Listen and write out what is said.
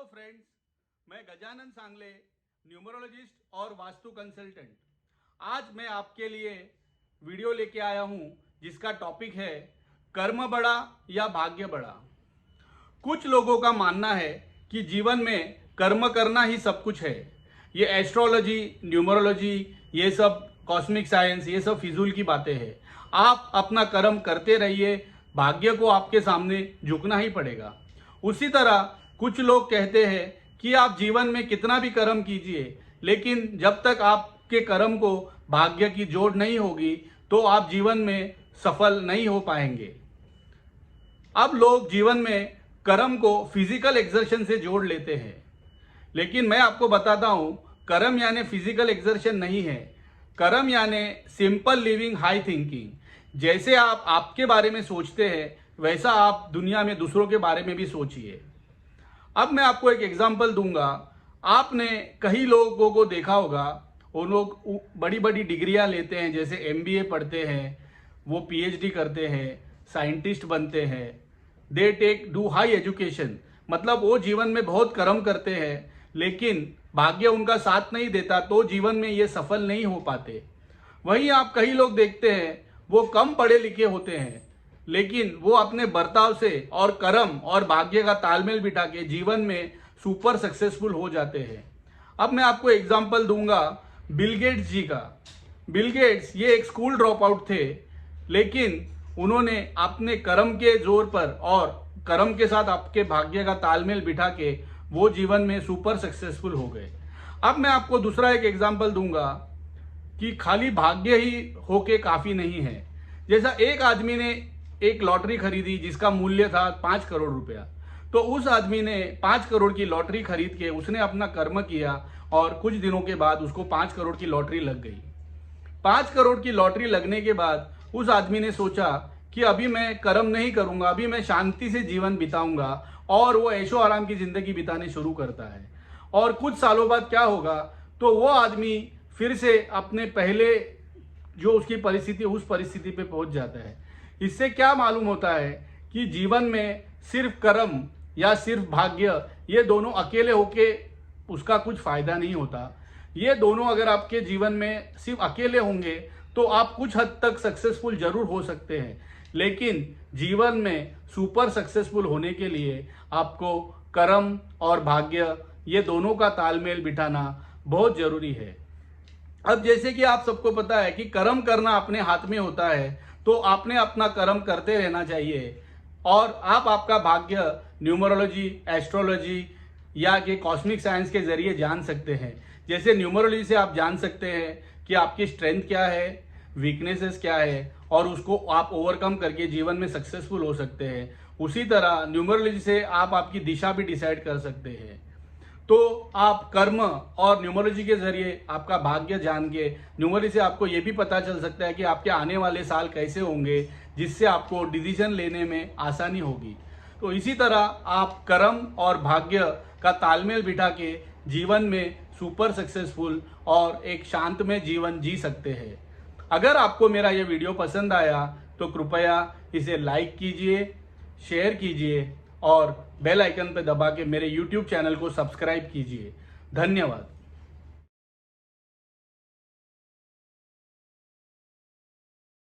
Hello friends, मैं गजानन सांगले, numerologist और वास्तु कंसल्टेंट। आज मैं आपके लिए वीडियो लेके आया हूं जिसका टॉपिक है कर्म बड़ा या भाग्य बड़ा। कुछ लोगों का मानना है कि जीवन में कर्म करना ही सब कुछ है। ये एस्ट्रोलॉजी, न्यूमरोलॉजी, ये सब कॉस्मिक साइंस, ये सब फिजूल की बातें हैं। आप अपना कर्म करते रहिए, भाग्य को आपके सामने झुकना ही पड़ेगा। उसी तरह कुछ लोग कहते हैं कि आप जीवन में कितना भी कर्म कीजिए, लेकिन जब तक आपके कर्म को भाग्य की जोड़ नहीं होगी तो आप जीवन में सफल नहीं हो पाएंगे। अब लोग जीवन में कर्म को फिजिकल एक्सर्शन से जोड़ लेते हैं, लेकिन मैं आपको बताता हूं, कर्म यानी फिजिकल एक्सर्शन नहीं है। कर्म यानी सिंपल लिविंग, हाई थिंकिंग। जैसे आप आपके बारे में सोचते हैं वैसा आप दुनिया में दूसरों के बारे में भी सोचिए। अब मैं आपको एक एग्जांपल दूंगा। आपने कई लोगों को देखा होगा, वो लोग बड़ी बड़ी डिग्रियां लेते हैं, जैसे एमबीए पढ़ते हैं, वो पीएचडी करते हैं, साइंटिस्ट बनते हैं। They take to high education, मतलब वो जीवन में बहुत कर्म करते हैं, लेकिन भाग्य उनका साथ नहीं देता तो जीवन में ये सफल नहीं हो पाते। वहीं आप कई लोग देखते हैं, वो कम पढ़े लिखे होते हैं, लेकिन वो अपने बर्ताव से और कर्म और भाग्य का तालमेल बिठा के जीवन में सुपर सक्सेसफुल हो जाते हैं। अब मैं आपको एग्जांपल दूंगा बिल गेट्स जी का। बिल गेट्स ये एक स्कूल ड्रॉप आउट थे, लेकिन उन्होंने अपने कर्म के जोर पर और कर्म के साथ आपके भाग्य का तालमेल बिठा के वो जीवन में सुपर सक्सेसफुल हो गए। अब मैं आपको दूसरा एक एग्जांपल दूंगा कि खाली भाग्य ही होके काफी नहीं है। जैसा एक आदमी ने एक लॉटरी खरीदी जिसका मूल्य था 5 करोड़ रुपया, तो उस आदमी ने 5 करोड़ की लॉटरी खरीद के उसने अपना कर्म किया और कुछ दिनों के बाद उसको 5 करोड़ की लॉटरी लग गई। 5 करोड़ की लॉटरी लगने के बाद उस आदमी ने सोचा कि अभी मैं कर्म नहीं करूंगा, अभी मैं शांति से जीवन बिताऊंगा, और वो ऐशो आराम की जिंदगी बिताने शुरू करता है। और कुछ सालों बाद क्या होगा, तो वो आदमी फिर से अपने पहले जो उसकी परिस्थिति, उस परिस्थिति पे पहुंच जाता है। इससे क्या मालूम होता है कि जीवन में सिर्फ कर्म या सिर्फ भाग्य, ये दोनों अकेले होके उसका कुछ फायदा नहीं होता। ये दोनों अगर आपके जीवन में सिर्फ अकेले होंगे तो आप कुछ हद तक सक्सेसफुल जरूर हो सकते हैं, लेकिन जीवन में सुपर सक्सेसफुल होने के लिए आपको कर्म और भाग्य, ये दोनों का तालमेल बिठाना बहुत जरूरी है। अब जैसे कि आप सबको पता है कि कर्म करना अपने हाथ में होता है, तो आपने अपना कर्म करते रहना चाहिए और आप आपका भाग्य न्यूमरोलॉजी, एस्ट्रोलॉजी या कि कॉस्मिक साइंस के जरिए जान सकते हैं। जैसे न्यूमरोलॉजी से आप जान सकते हैं कि आपकी स्ट्रेंथ क्या है, वीकनेसेस क्या है, और उसको आप ओवरकम करके जीवन में सक्सेसफुल हो सकते हैं। उसी तरह न्यूमरोलॉजी से आप आपकी दिशा भी डिसाइड कर सकते हैं। तो आप कर्म और न्यूमरोलॉजी के जरिए आपका भाग्य जान के, न्यूमरोलॉजी से आपको ये भी पता चल सकता है कि आपके आने वाले साल कैसे होंगे, जिससे आपको डिसीजन लेने में आसानी होगी। तो इसी तरह आप कर्म और भाग्य का तालमेल बिठा के जीवन में सुपर सक्सेसफुल और एक शांतमय जीवन जी सकते हैं। अगर आपको मेरा ये वीडियो पसंद आया तो कृपया इसे लाइक कीजिए, शेयर कीजिए और बेल आइकन पर दबा के मेरे YouTube चैनल को सब्सक्राइब कीजिए। धन्यवाद।